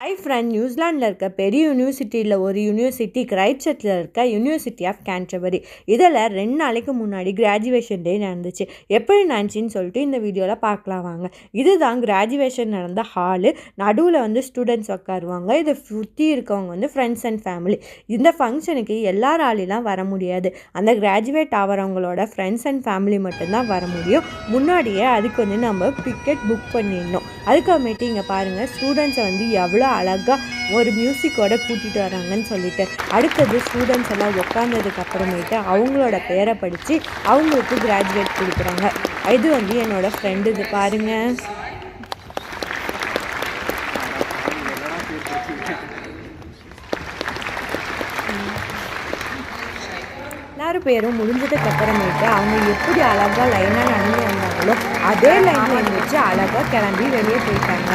High friend, நியூசிலாண்டில் இருக்க பெரிய யூனிவர்சிட்டியில் ஒரு யூனிவர்சிட்டி கிரைஸ்ட்சர்ச்சில் இருக்க யூனிவர்சிட்டி ஆஃப் கேன்டர்பரி. இதில் 2 நாளைக்கு முன்னாடி கிராஜுவேஷன் டே நடந்துச்சு. எப்படி நடந்துச்சின்னு சொல்லிட்டு இந்த வீடியோவில் பார்க்கலாம் வாங்க. இதுதான் கிராஜுவேஷன் நடந்த ஹாலு. நடுவில் ஸ்டூடெண்ட்ஸ் உட்காருவாங்க. இதை சுற்றி இருக்கவங்க ஃப்ரெண்ட்ஸ் அண்ட் ஃபேமிலி. இந்த ஃபங்க்ஷனுக்கு எல்லாராலாம் வர முடியாது. அந்த கிராஜுவேட் ஆகிறவங்களோட ஃப்ரெண்ட்ஸ் அண்ட் ஃபேமிலி மட்டும்தான் வர முடியும். முன்னாடியே அதுக்கு நம்ம டிக்கெட் புக் பண்ணிடணும். அதுக்கப்புறமேட்டு இங்கே பாருங்கள், ஸ்டூடெண்ட்ஸை எவ்வளோ அழகாக ஒரு மியூசிக்கோட கூட்டிகிட்டு வராங்கன்னு சொல்லிட்டு. அடுத்தது ஸ்டூடெண்ட்ஸ் எல்லாம் உட்காந்ததுக்கு அப்புறமேட்டு அவங்களோட பேரை படித்து அவங்களுக்கு கிராஜுவேட் கொடுக்குறாங்க. இது என்னோடய ஃப்ரெண்டு. இது பாருங்கள், எல்லாரும் பேரும் முடிஞ்சதுக்கு அப்புறமேட்டு அவங்க எப்படி அழகாக லைனாக நடந்து வந்தாங்களோ அதே லைனில் வச்சு அழகாக கிளம்பி வெளியே போயிட்டாங்க.